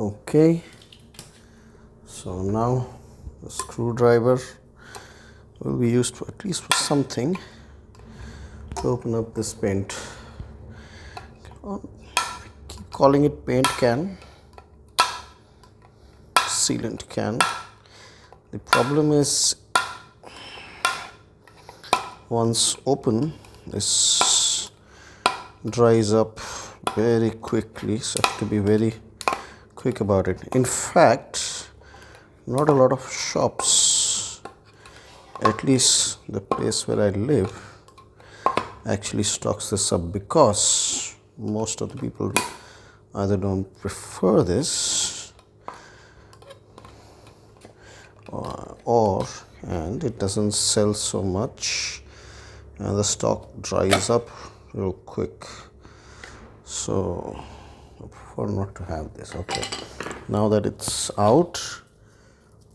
Okay, so now the screwdriver will be used for at least for something to open up this paint. Keep calling it paint can, sealant can. The problem is once open, this dries up very quickly, so I have to be very quick about it. In fact, not a lot of shops, at least the place where I live, actually stocks this up, because most of the people either don't prefer this and it doesn't sell so much and the stock dries up real quick, so I prefer not to have this. Okay, now that it's out,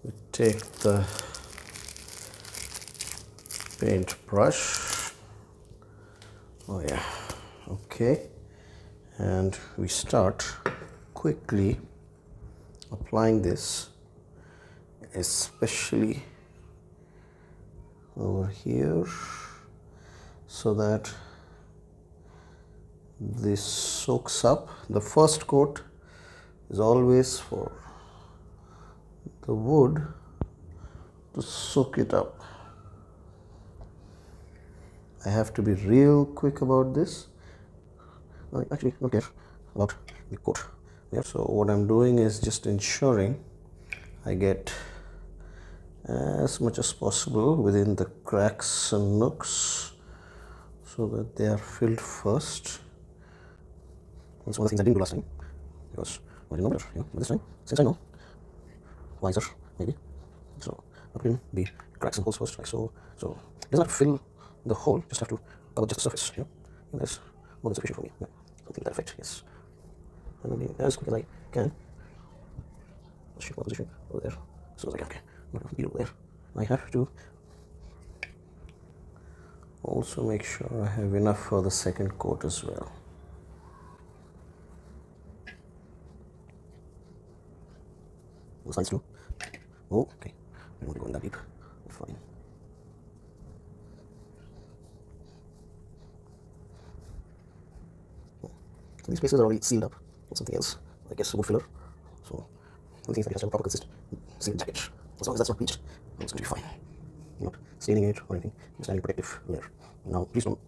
we take the paint brush. Oh yeah, okay, and we start quickly applying this, especially over here, so that this soaks up. The first coat is always for the wood to soak it up. I have to be real quick about this. I actually don't care about the coat. Yeah, so what I'm doing is just ensuring I get as much as possible within the cracks and nooks so that they are filled first. That's one of the things I didn't do last time, because I didn't know better. But this time, since I know, wiser maybe, so I put in the cracks and holes first, like so. So it doesn't have to fill the hole, just have to cover just the surface. And that's more than sufficient for me. Yeah. Something to that effect, yes. And then as quick as I can, I'll shift my position over there as soon as I can. Okay, I'm not going to be over there. I have to also make sure I have enough for the second coat as well. The sides too. Oh, okay. I don't want to go in that deep. Fine. So these places are already sealed up with something else, I guess wood filler. So one thing is that you have to have a proper consistent sealed jacket. As long as that's not bleached, it's going to be fine. You're not staining it or anything, just adding a protective layer. Now, please don't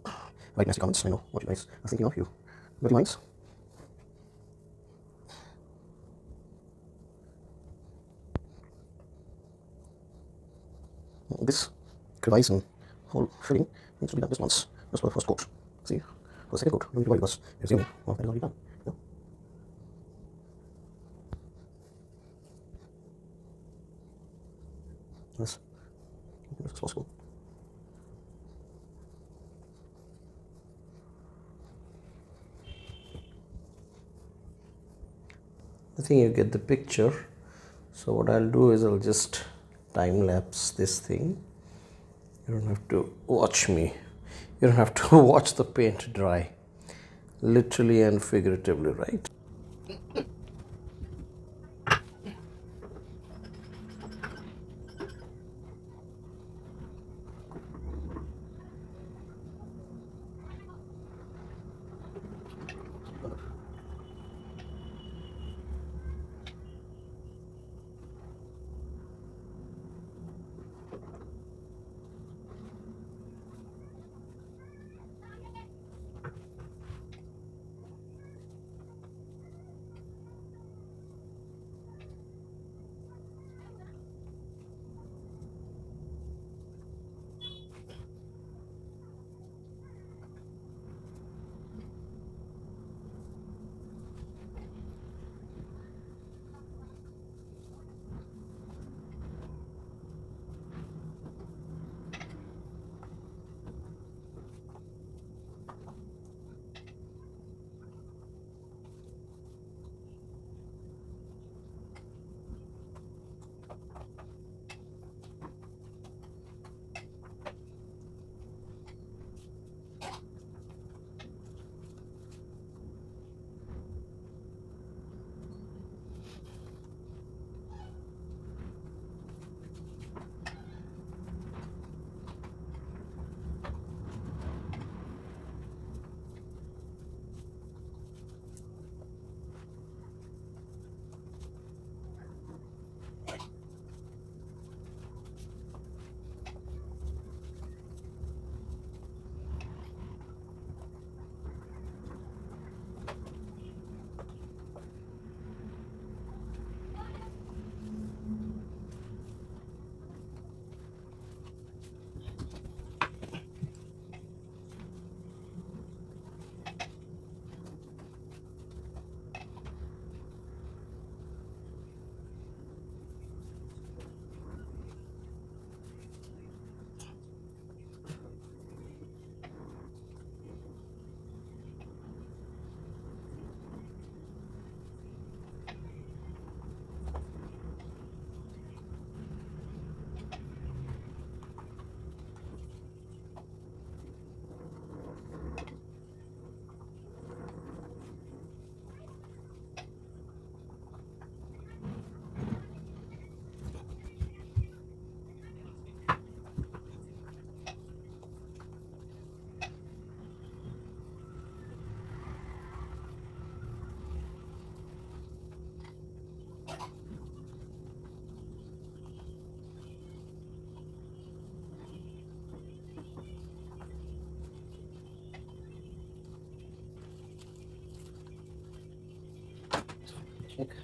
write nasty comments. I know what you guys are thinking of. You dirty minds. This crevice and hole filling needs to be done just once, just for the first coat. See, for the second coat, don't need to worry, because you're assuming that is already done. Yeah. Yes, as possible. I think you get the picture. So what I'll do is I'll just time lapse this thing. You don't have to watch me. You don't have to watch the paint dry. Literally and figuratively, right? Okay.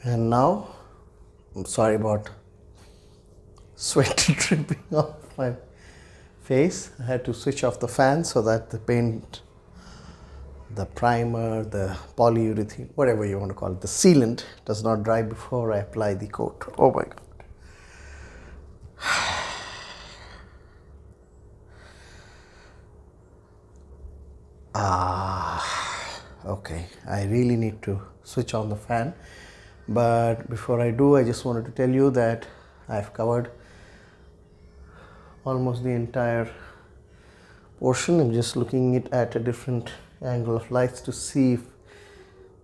And now, I'm sorry about sweat dripping off my face. I had to switch off the fan so that the paint, the primer, the polyurethane, whatever you want to call it, the sealant does not dry before I apply the coat. Oh my God. Okay, I really need to switch on the fan, but before I do, I just wanted to tell you that I've covered almost the entire portion. I'm just looking it at a different angle of lights to see if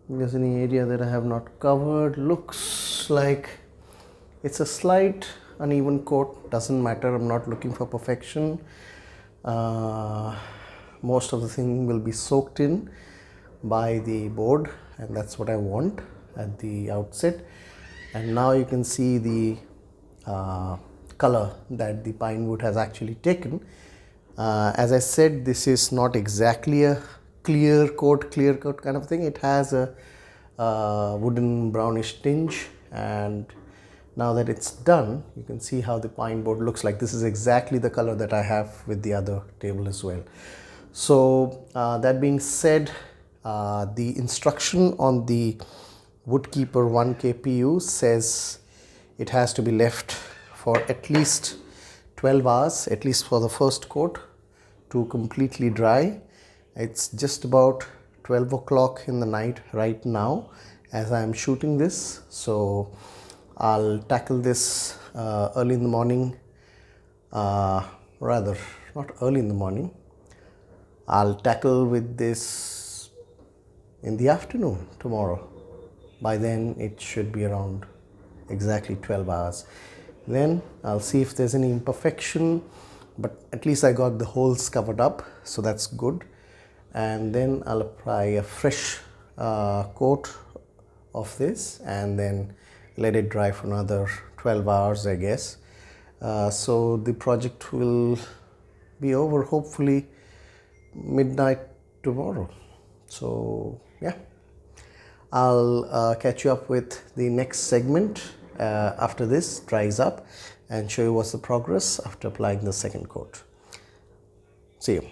there's any area that I have not covered. Looks like it's a slight uneven coat, doesn't matter, I'm not looking for perfection. Most of the thing will be soaked in, by the board, and that's what I want at the outset. And now you can see the color that the pine wood has actually taken. As I said, this is not exactly a clear coat kind of thing. It has a wooden brownish tinge, and now that it's done, you can see how the pine board looks like. This is exactly the color that I have with the other table as well. So that being said, the instruction on the Woodkeeper 1 KPU says it has to be left for at least 12 hours, at least for the first coat, to completely dry. It's just about 12 o'clock in the night right now as I am shooting this, so I'll tackle this early in the morning, rather not early in the morning, I'll tackle with this in the afternoon tomorrow. By then it should be around exactly 12 hours. Then I'll see if there's any imperfection, but at least I got the holes covered up, so that's good. And then I'll apply a fresh coat of this and then let it dry for another 12 hours, I guess. So the project will be over hopefully midnight tomorrow. So yeah, I'll catch you up with the next segment after this dries up and show you what's the progress after applying the second coat. See you.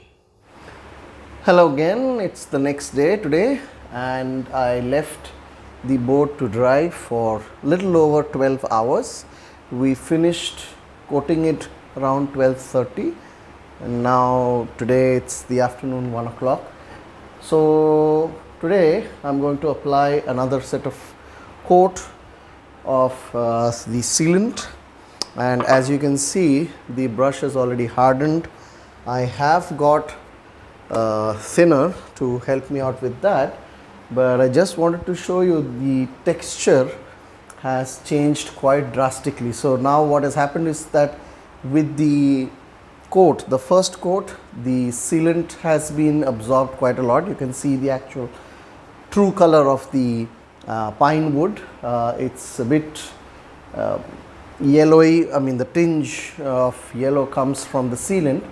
Hello again, it's the next day today, and I left the board to dry for little over 12 hours. We finished coating it around 12:30, and now today it's the afternoon 1 o'clock. So today I'm going to apply another set of coat of the sealant, and as you can see the brush is already hardened. I have got thinner to help me out with that, but I just wanted to show you the texture has changed quite drastically. So now what has happened is that with the coat, the first coat, the sealant has been absorbed quite a lot. You can see the actual true color of the pine wood. It's a bit yellowy. I mean, the tinge of yellow comes from the sealant,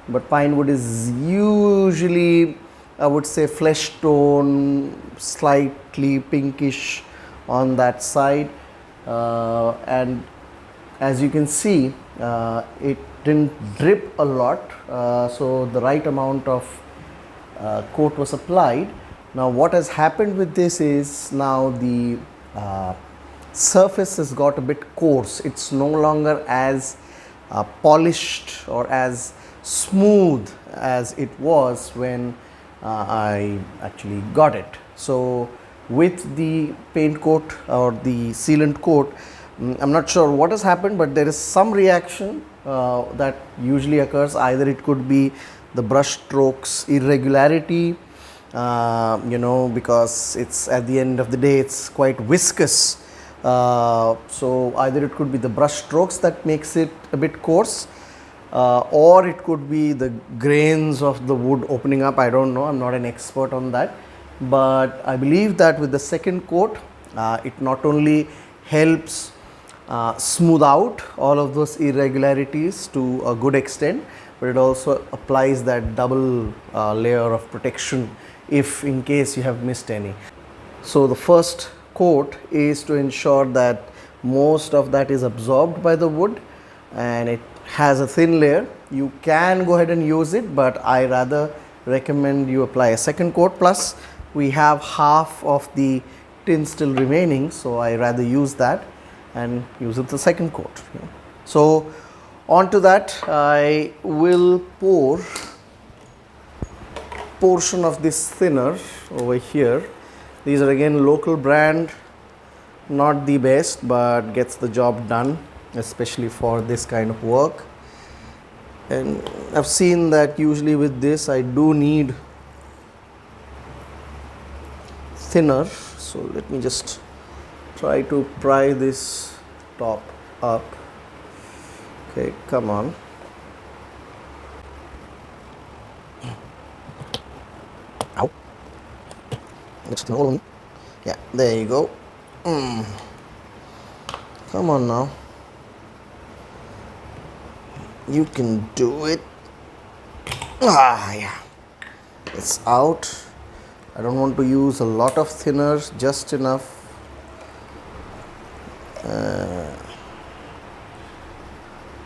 but pine wood is usually, I would say, flesh tone, slightly pinkish on that side, and as you can see, it didn't drip a lot, so the right amount of coat was applied. Now what has happened with this is now the surface has got a bit coarse. It's no longer as polished or as smooth as it was when I actually got it. So with the paint coat or the sealant coat, I'm not sure what has happened, but there is some reaction that usually occurs. Either it could be the brush strokes irregularity, because it's at the end of the day it's quite viscous. So either it could be the brush strokes that makes it a bit coarse, or it could be the grains of the wood opening up. I don't know, I'm not an expert on that, but I believe that with the second coat it not only helps smooth out all of those irregularities to a good extent, but it also applies that double layer of protection if in case you have missed any. So the first coat is to ensure that most of that is absorbed by the wood and it has a thin layer. You can go ahead and use it, but I rather recommend you apply a second coat. Plus we have half of the tin still remaining, so I rather use that and use it the second coat. So onto that I will pour portion of this thinner over here. These are again local brand, not the best, but gets the job done, especially for this kind of work. And I've seen that usually with this I do need thinner, so let me just try to pry this top up. Okay, come on. Ow. It's all on. Yeah, there you go. Come on now. You can do it. Yeah. It's out. I don't want to use a lot of thinners, just enough.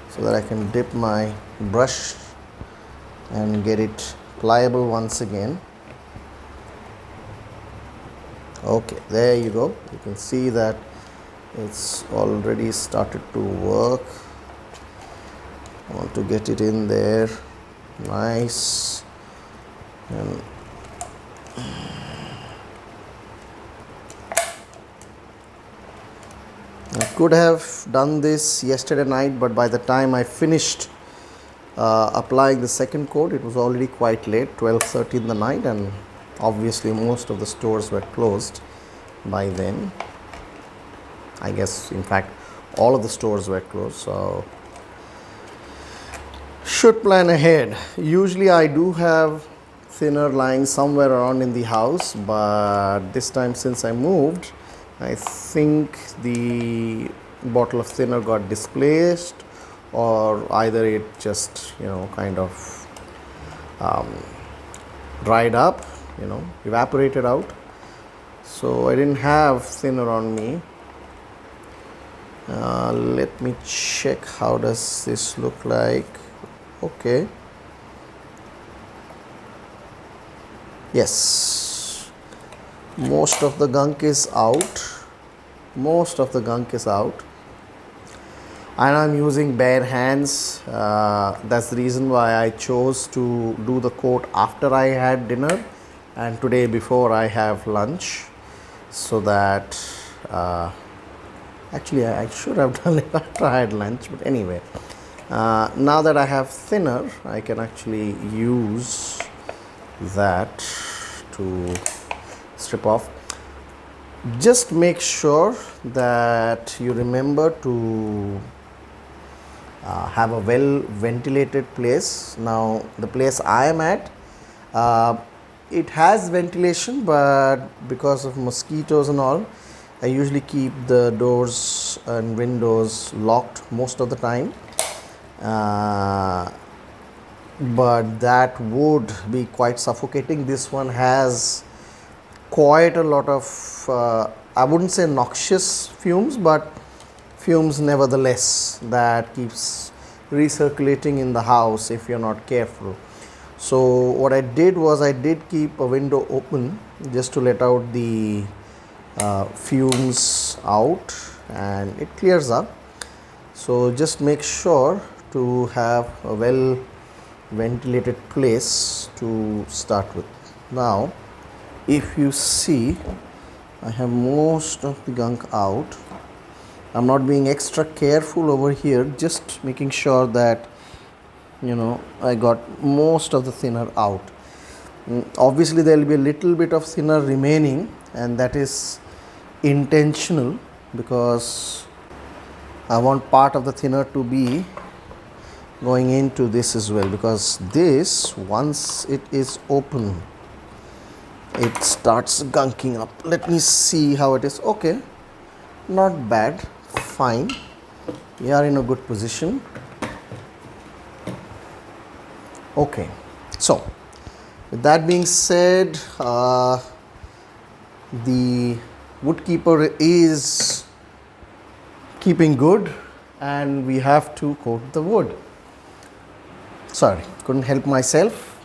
So that I can dip my brush and get it pliable once again. Okay, there you go. You can see that it's already started to work. I want to get it in there nice, and I could have done this yesterday night, but by the time I finished applying the second coat, it was already quite late, 12:30 in the night, and obviously most of the stores were closed by then. I guess, in fact, all of the stores were closed, so should plan ahead. Usually I do have thinner lying somewhere around in the house, but this time, since I moved, I think the bottle of thinner got displaced, or either it just kind of dried up, evaporated out. So I didn't have thinner on me. Let me check how does this look like. Okay, yes, most of the gunk is out. And I'm using bare hands. That's the reason why I chose to do the coat after I had dinner, and today before I have lunch, so that actually I should have done it after I had lunch, but anyway, now that I have thinner, I can actually use that to strip off. Just make sure that you remember to have a well ventilated place. Now the place I am at, it has ventilation, but because of mosquitoes and all, I usually keep the doors and windows locked most of the time. But that would be quite suffocating. This one has quite a lot of I wouldn't say noxious fumes, but fumes nevertheless, that keeps recirculating in the house if you're not careful. So what I did was, I did keep a window open just to let out the fumes out, and it clears up. So just make sure to have a well ventilated place to start with. Now if you see, I have most of the gunk out. I'm not being extra careful over here, just making sure that I got most of the thinner out. Obviously there will be a little bit of thinner remaining, and that is intentional, because I want part of the thinner to be going into this as well, because this, once it is open, it starts gunking up. Let me see how it is. Okay, not bad, fine, we are in a good position. Okay, so with that being said, the woodkeeper is keeping good, and we have to coat the wood. Sorry, couldn't help myself.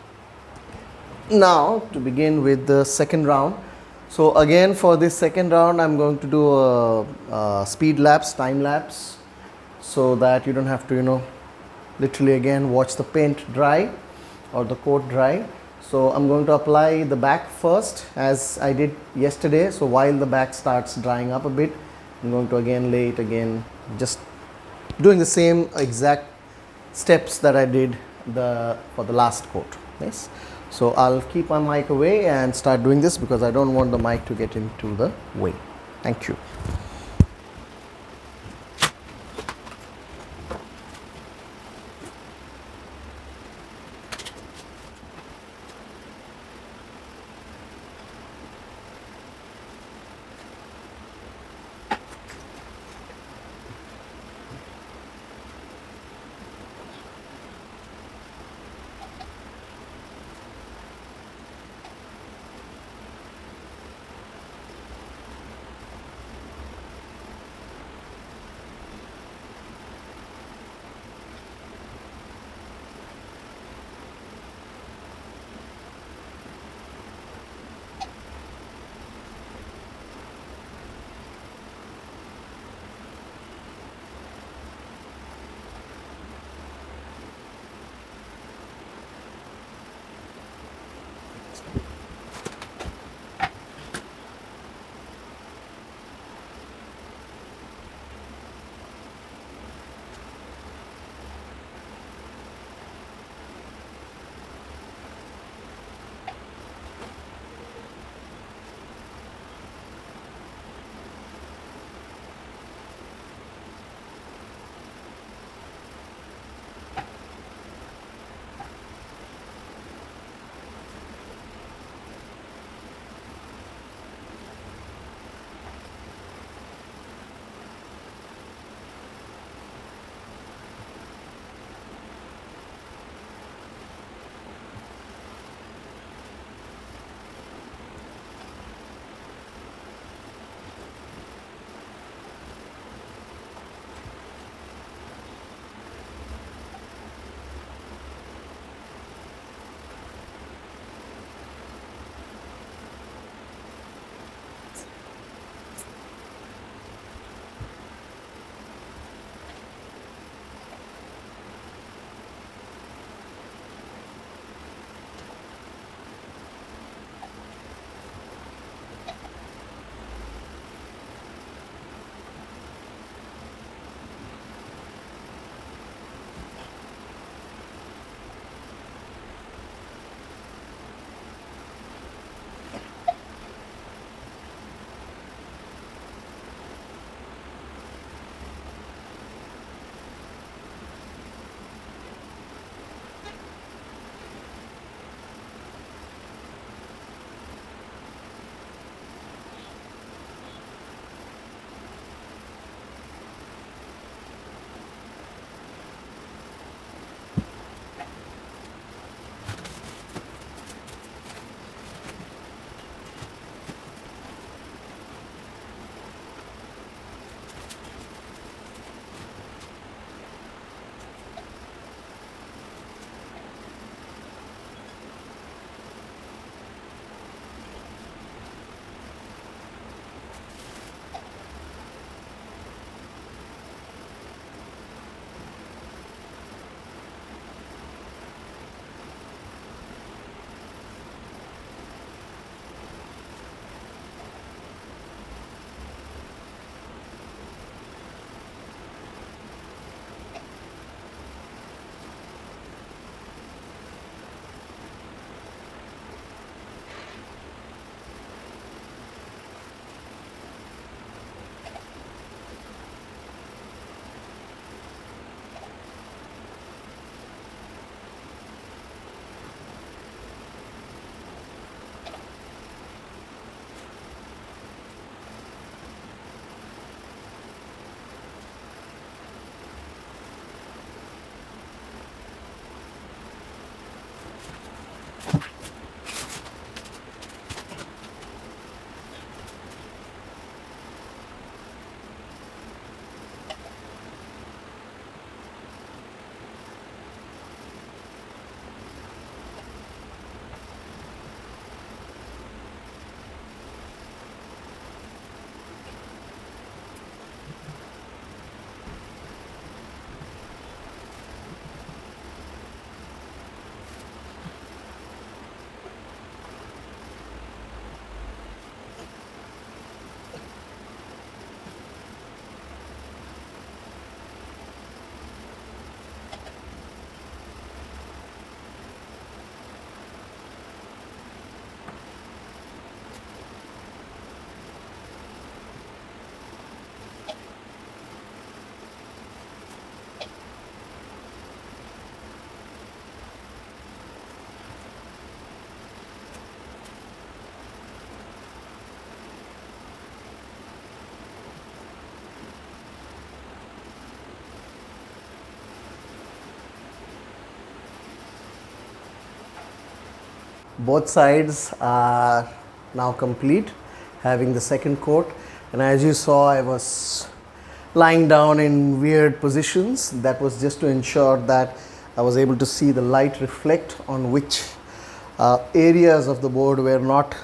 Now to begin with the second round. So again, for this second round, I'm going to do a speed lapse, time lapse, so that you don't have to literally again watch the paint dry or the coat dry. So I'm going to apply the back first, as I did yesterday. So while the back starts drying up a bit, I'm going to again lay it again, just doing the same exact steps that I did for the last coat. Yes. So I'll keep my mic away and start doing this, because I don't want the mic to get into the way. Thank you. Both sides are now complete, having the second coat. And as you saw, I was lying down in weird positions. That was just to ensure that I was able to see the light reflect on which areas of the board were not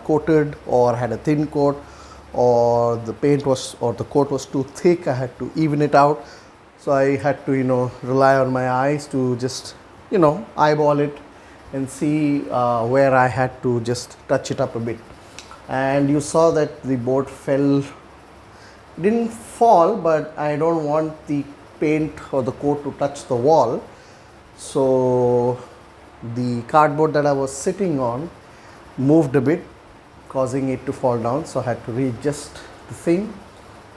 coated or had a thin coat, or the paint was, or the coat was too thick. I had to even it out. So I had to, rely on my eyes to just, eyeball it and see where I had to just touch it up a bit. And you saw that the board didn't fall, but I don't want the paint or the coat to touch the wall. So the cardboard that I was sitting on moved a bit, causing it to fall down. So I had to readjust the thing,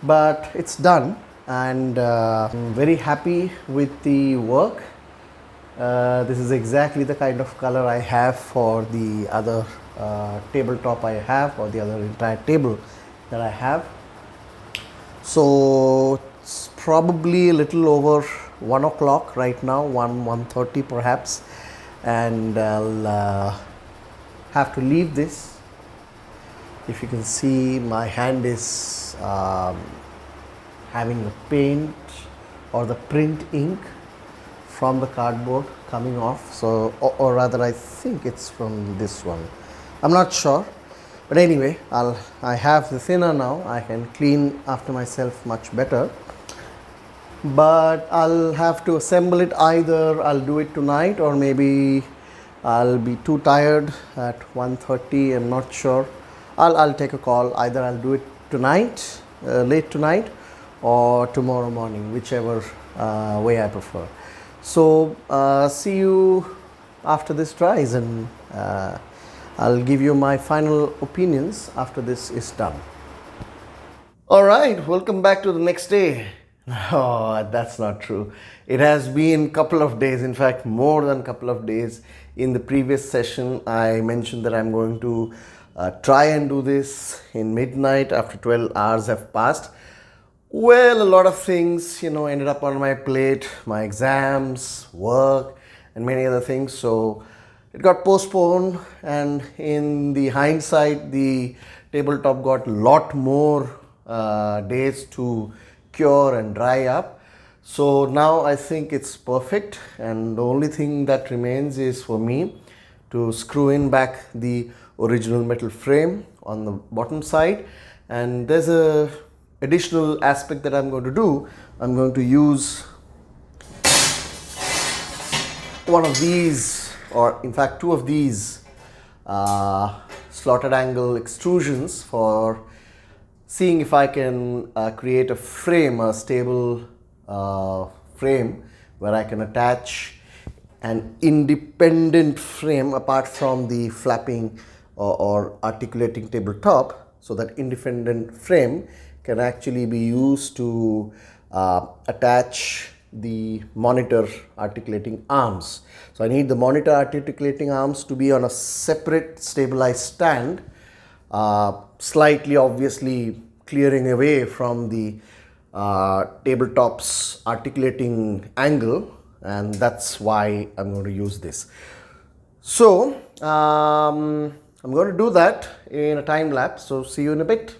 but it's done, and I'm very happy with the work. This is exactly the kind of color I have for the other tabletop I have, or the other entire table that I have. So it's probably a little over 1 o'clock right now, 1:30 perhaps, and I'll have to leave this. If you can see, my hand is having the paint or the print ink from the cardboard coming off. So, or rather, I think it's from this one. I'm not sure, but anyway, I have the thinner now. I can clean after myself much better. But I'll have to assemble it. Either I'll do it tonight, or maybe I'll be too tired at 1:30. I'm not sure. I'll take a call. Either I'll do it tonight, late tonight, or tomorrow morning, whichever way I prefer. So see you after this dries, and I'll give you my final opinions after this is done. All right, welcome back to the next day. Oh, that's not true. It has been a couple of days, in fact, more than a couple of days. In the previous session, I mentioned that I'm going to try and do this in midnight after 12 hours have passed. Well, a lot of things, ended up on my plate, my exams, work, and many other things. So it got postponed, and in the hindsight, the tabletop got a lot more days to cure and dry up. So now I think it's perfect, and the only thing that remains is for me to screw in back the original metal frame on the bottom side. And there's a additional aspect that I'm going to do. I'm going to use one of these, or in fact two of these slotted angle extrusions, for seeing if I can create a frame, a stable frame, where I can attach an independent frame apart from the flapping or articulating tabletop, so that independent frame can actually be used to attach the monitor articulating arms. So I need the monitor articulating arms to be on a separate stabilized stand, slightly obviously clearing away from the tabletop's articulating angle, and that's why I'm going to use this. So I'm going to do that in a time lapse, so see you in a bit.